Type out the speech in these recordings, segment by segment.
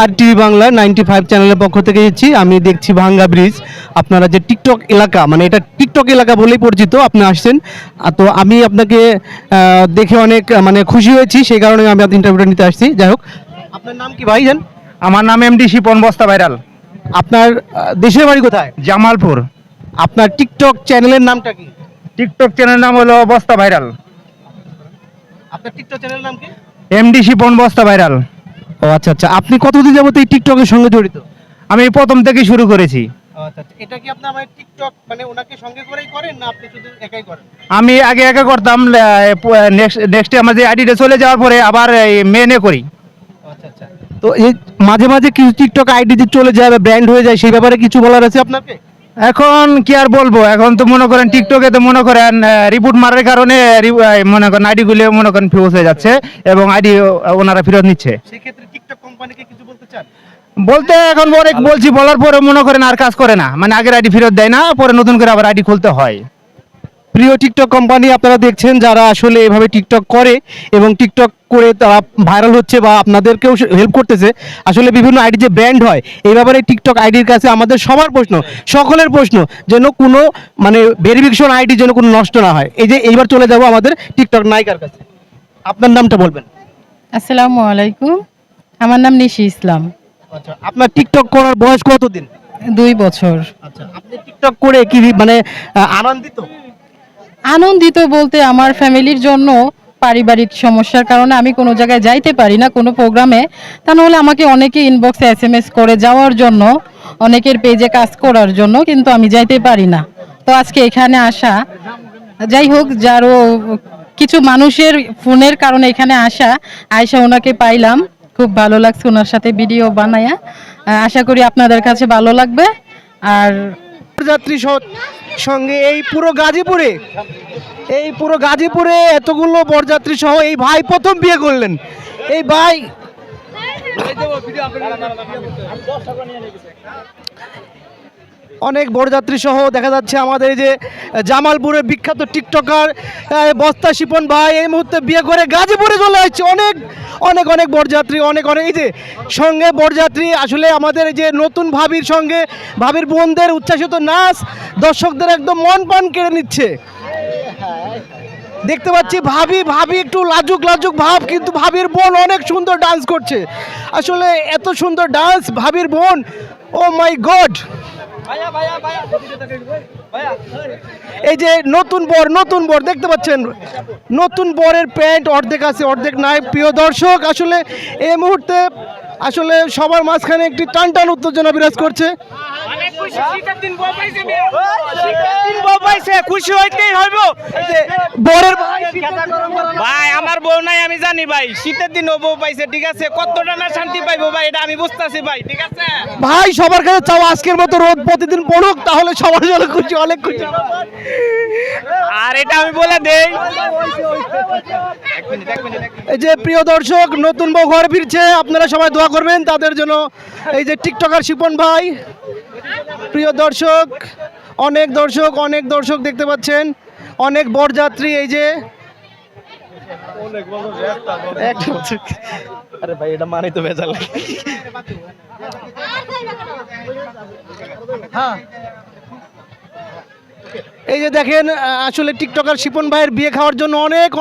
আর TV Bangla 95 চ্যানেলের পক্ষ থেকে এসেছি। আমি দেখছি ভাঙ্গা ব্রিজ, আপনারা যে টিকটক এলাকা, মানে এটা টিকটক এলাকা বলেই পরিচিত, আপনি আসছেন। তো আমি আপনাকে দেখে অনেক মানে খুশি হয়েছি, সেই কারণে আমি আপনার ইন্টারভিউটা নিতে আসছি। যাই হোক, আপনার নাম কি ভাই জান? আমার নাম এমডি শিপন বস্তা ভাইরাল। আপনার দেশের বাড়ি কোথায়? জামালপুর। আপনার টিকটক চ্যানেলের নামটা কি? টিকটক চ্যানেল নাম হলো বস্তা ভাইরাল। আপনার টিকটক চ্যানেলের নাম কি? এমডি শিপন বস্তা ভাইরাল। ও আচ্ছা আচ্ছা, আপনি কতদিন যাবত এই টিকটকের সঙ্গে জড়িত? আমি প্রথম থেকে শুরু করেছি। আচ্ছা আচ্ছা, এটা কি আপনি আমার টিকটক মানে ওনাকে সঙ্গে করেই করেন না আপনি শুধু একাই করেন? আমি আগে একা করতাম, নেক্সট আমার যে আইডিটা চলে যাওয়ার পরে আবার মেনে করি। আচ্ছা আচ্ছা, তো এই মাঝে মাঝে কিছু টিকটক আইডি যে চলে যায় বা ব্র্যান্ড হয়ে যায়, সেই ব্যাপারে কিছু বলার আছে আপনাকে? এখন কি আর বলবো, এখন তো মনে করেন টিকটকে তো মনে করেন রিপোর্ট মারার কারণে মনে করেন আইডিগুলো মনে করেন ফিউজ হয়ে যাচ্ছে এবং আইডি ওনারা ফেরত নিচ্ছে। সেক্ষেত্রে টিকটক কোম্পানিকে কিছু বলতে চান? বলতে এখন অনেক বলছি, বলার পরে মনে করেন আর কাজ করে না, মানে আগের আইডি ফেরত দেয় না, পরে নতুন করে আবার আইডি খুলতে হয়। প্রিয় টিকটক কোম্পানি, আপনারা দেখছেন যারা আসলে এভাবে টিকটক করে এবং টিকটক করে তারা ভাইরাল হচ্ছে বা আপনাদেরকেও হেল্প করতেছে। আসলে বিভিন্ন আইডি যে ব্র্যান্ড হয়, এই ব্যাপারে টিকটক আইডির কাছে আমাদের সবার প্রশ্ন, সকলের প্রশ্ন, যেন কোনো মানে ভেরিফিকেশন আইডি যেন কোনো নষ্ট না হয়। এই যে এইবার চলে যাব আমাদের টিকটক নায়িকার কাছে। আপনার নামটা বলবেন? আসসালামু আলাইকুম, আমার নাম নিশি ইসলাম। আচ্ছা, আপনার টিকটক করার বয়স কতদিন? 2 বছর। আচ্ছা, আপনি টিকটক করে কি মানে আনন্দিত? আনন্দিত বলতে আমার ফ্যামিলির জন্য পারিবারিক সমস্যার কারণে আমি কোনো জায়গায় যাইতে পারি না, কোনো প্রোগ্রামে। তা নাহলে আমাকে অনেকে ইনবক্সে SMS করে যাওয়ার জন্য, অনেকের পেজে কাজ করার জন্য, কিন্তু আমি যাইতে পারি না। তো আজকে এখানে আসা, যাই হোক, যারও কিছু মানুষের ফোনের কারণে এখানে আসা, আয়শা ওনাকে পাইলাম, খুব ভালো লাগছে ওনার সাথে ভিডিও বানায়া। আশা করি আপনাদের কাছে ভালো লাগবে। আর যাত্রী সঙ্গে এই পুরো গাজীপুরে এতগুলো বরযাত্রী সহ এই ভাই প্রথম বিয়ে করলেন। এই ভাই অনেক বরযাত্রী সহ দেখা যাচ্ছে আমাদের এই যে জামালপুরের বিখ্যাত টিকটকার বস্তা শিপন ভাই এই মুহূর্তে বিয়ে করে গাজীপুরে চলে আসছে। অনেক অনেক অনেক বরযাত্রী, অনেক অনেক এই যে সঙ্গে বরযাত্রী। আসলে আমাদের এই যে নতুন ভাবির সঙ্গে ভাবির বোনদের উচ্ছ্বাসিত নাচ দর্শকদের একদম মন প্রাণ কেড়ে নিচ্ছে। দেখতে পাচ্ছি ভাবি একটু লাজুক ভাব, কিন্তু ভাবির বোন অনেক সুন্দর ডান্স করছে। আসলে এত সুন্দর ডান্স ভাবির বোন, ও মাই গড। এই যে নতুন বর দেখতে পাচ্ছেন, নতুন বরের প্যান্ট অর্ধেক আছে অর্ধেক নাই। প্রিয় দর্শক, আসলে এই মুহূর্তে আসলে সবার মাঝখানে একটি টান উত্তেজনা বিরাজ করছে। খুশি হইতেই হইব। বরের ভাই আমার বউ নাই আমি জানি ভাই, শীতের দিন বউ পাইছে, ঠিক আছে, কতটা না শান্তি পাইবো ভাই এটা আমি বুঝতেছি ভাই, ঠিক আছে ভাই সবার কাছে চাও আজকের মতো রোদ প্রতিদিন পড়ুক, তাহলে সবার জন্য খুশি, অনেক খুশি। আর এটা আমি বলে দেই, এই যে প্রিয় দর্শক, নতুন বউ ঘরে ফিরছে, আপনারা সবাই দোয়া করবেন তাদের জন্য। এই যে টিকটকার শিপন ভাই, প্রিয় দর্শক, অনেক দর্শক দেখতে পাচ্ছেন, অনেক বরযাত্রী। এই যে আরে ভাই এটা মানে তো ভেজাল। হ্যাঁ, এই যে দেখেন আসলে টিকটকার শিপন ভাইয়ের বিয়ে খাওয়ার জন্য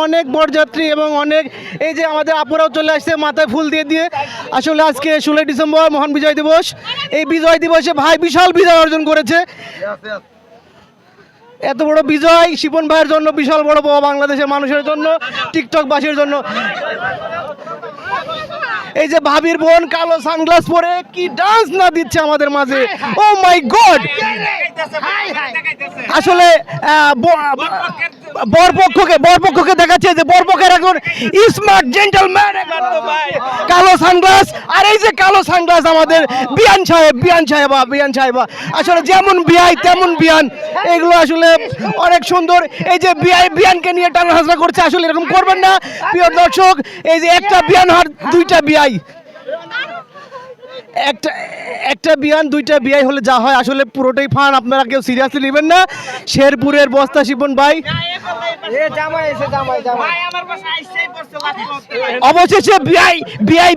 অনেক বরযাত্রী এবং অনেক এই যে আমাদের আপুরাও চলে আসছে মাথায় ফুল দিয়ে। আসলে আজকে 16 ডিসেম্বর মহান বিজয় দিবস। এই বিজয় দিবসে ভাই বিশাল বিজয় অর্জন করেছে। এত বড় বিজয় শিপন ভাইয়ের জন্য বিশাল বড় পাওয়া, বাংলাদেশের মানুষের জন্য, টিকটকবাসীর জন্য। এই যে ভাবির বোন কালো সানগ্লাস পরে কি ডান্স না দিচ্ছে আমাদের মাঝে, ও মাই গড। আসলে বরপক্ষকে দেখাচ্ছে যে বরপক্ষের এখন স্মার্ট জেন্টলম্যান, কালো সানগ্লাস। আর এই যে কালো সানগ্লাস আমাদের বিয়ান সাহেবা, আসলে যেমন বিয়াই তেমন বিয়ান, এগুলো আসলে অনেক সুন্দর। এই যে বিয়ানকে নিয়ে টানা হাসরা করছে, আসলে এরকম করবেন না প্রিয় দর্শক। এই যে একটা বিয়ান আর দুইটা বিয়াই, একটা বিয়ান দুইটা বিয়াই হলে যা হয়, আসলে পুরোটাই ফান, আপনারা কেউ সিরিয়াসলি নেবেন না। শেরপুরের বস্তা শিপন ভাই ভাই আমার কাছে আইসেই পড়ছে লাস্ট ভাই। অবশেষে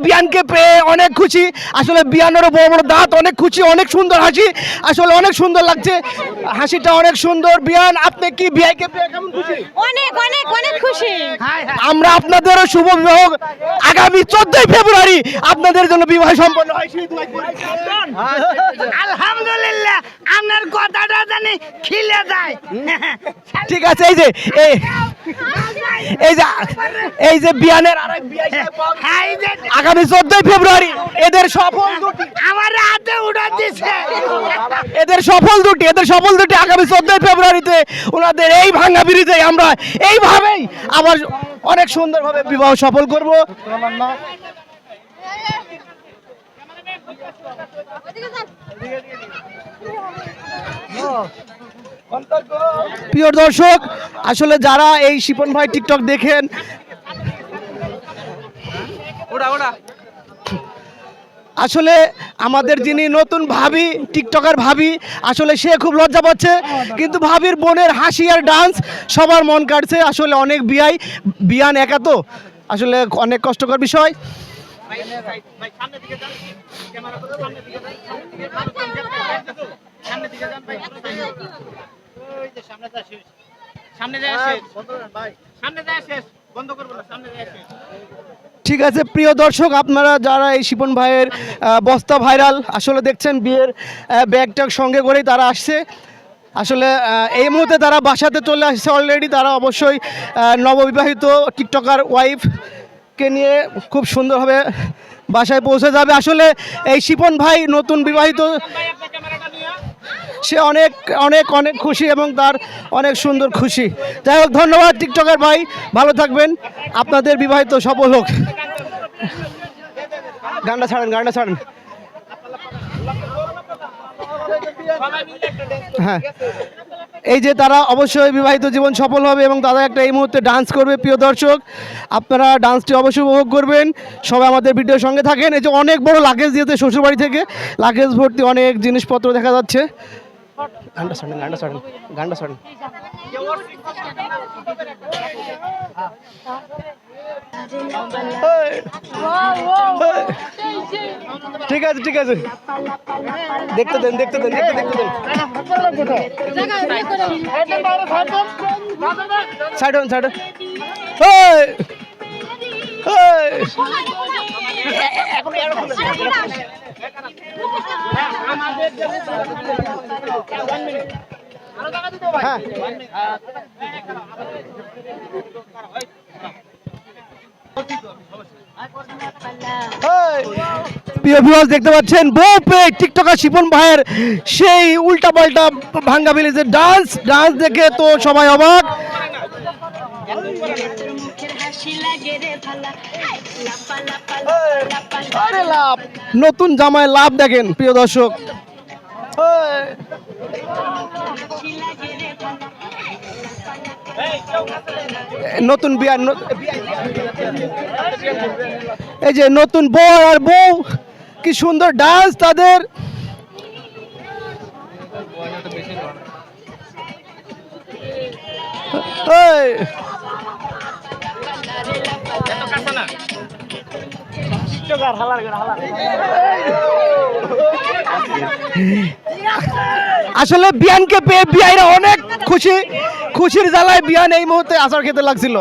বিয়ানকে পেয়ে অনেক খুশি। আসলে বিয়ানেরও বড় বড় দাঁত, অনেক খুশি, অনেক সুন্দর হাসি, আসলে অনেক সুন্দর লাগছে, হাসিটা অনেক সুন্দর। বিয়ান, আপনি কি বিয়াইকে পেয়ে কেমন খুশি? অনেক অনেক অনেক খুশি। আমরা আপনাদেরও শুভ বিবাহ আগামী 14 ফেব্রুয়ারি আপনাদের জন্য বিবাহ সম্পন্ন হয় সেই দোয়া করি। আলহামদুলিল্লাহ আপনার কথাটা জানি খিলে যায়। ঠিক আছে, এই যে এই যে বিয়ানের আরেক বিয়াই আগামী 14 ফেব্রুয়ারি এদের সফল দুটি আমার হাতে উড়া দিছে। এদের সফল দুটি আগামী 14 ফেব্রুয়ারিতে ওনাদের এই ভাঙ্গা ব্রিজে আমরা এইভাবেই আবার অনেক সুন্দরভাবে বিবাহ সফল করব। প্রিয় দর্শক, আসলে যারা এই শিপন ভাই টিকটক দেখেন, আসলে আমাদের যিনি নতুন ভাবি, টিকটকার ভাবি, আসলে সে খুব লজ্জা পাচ্ছে, কিন্তু ভাবির বোনের হাসি আর ডান্স সবার মন কাটছে। আসলে অনেক বিয়ান একা তো, আসলে অনেক কষ্টকর বিষয়। ঠিক আছে প্রিয় দর্শক, আপনারা যারা এই শিপন ভাইয়ের বস্তা ভাইরাল আসলে দেখছেন, বিয়ের ব্যাগটার সঙ্গে করেই তারা আসছে। আসলে এই মুহূর্তে তারা বাসাতে চলে আসছে অলরেডি। তারা অবশ্যই নববিবাহিত টিকটকার ওয়াইফকে নিয়ে খুব সুন্দরভাবে বাসায় পৌঁছে যাবে। আসলে এই শিপন ভাই নতুন বিবাহিত, সে অনেক অনেক অনেক খুশি এবং তার অনেক সুন্দর খুশি। যাই হোক, ধন্যবাদ টিকটকার ভাই, ভালো থাকবেন, আপনাদের বিবাহিত সফল হোক। গানটা ছাড়েন। হ্যাঁ, এই যে তারা অবশ্যই বিবাহিত জীবন সফল হবে এবং তারা একটা এই মুহূর্তে ডান্স করবে। প্রিয় দর্শক, আপনারা ডান্সটি অবশ্যই উপভোগ করবেন, সবাই আমাদের ভিডিওর সঙ্গে থাকেন। এই যে অনেক বড় লাগেজ দিয়েছে শ্বশুরবাড়ি থেকে, লাগেজ ভর্তি অনেক জিনিসপত্র দেখা যাচ্ছে। গানটা ছাড়েন। ঠিক আছে, দেখতে দেন। সাইড হন। প্রিয় ভিউয়ার্স, দেখতে পাচ্ছেন বউ পেয়ে টিকটকার শিপন ভাইয়ের সেই উল্টা পাল্টা ভাঙ্গা ভিলেজের ডান্স দেখে তো সবাই অবাক। আরে লাভ, নতুন জামায় লাভ দেখেন প্রিয় দর্শক। নতুন বিয়ার, এই যে নতুন বউ আর বউ, কি সুন্দর ডান্স তাদের। আসলে বিয়ানকে পেয়ে বিয়াইরা অনেক খুশির জ্বালায় বিয়ান এই মুহূর্তে আচার খেতে লাগছিল।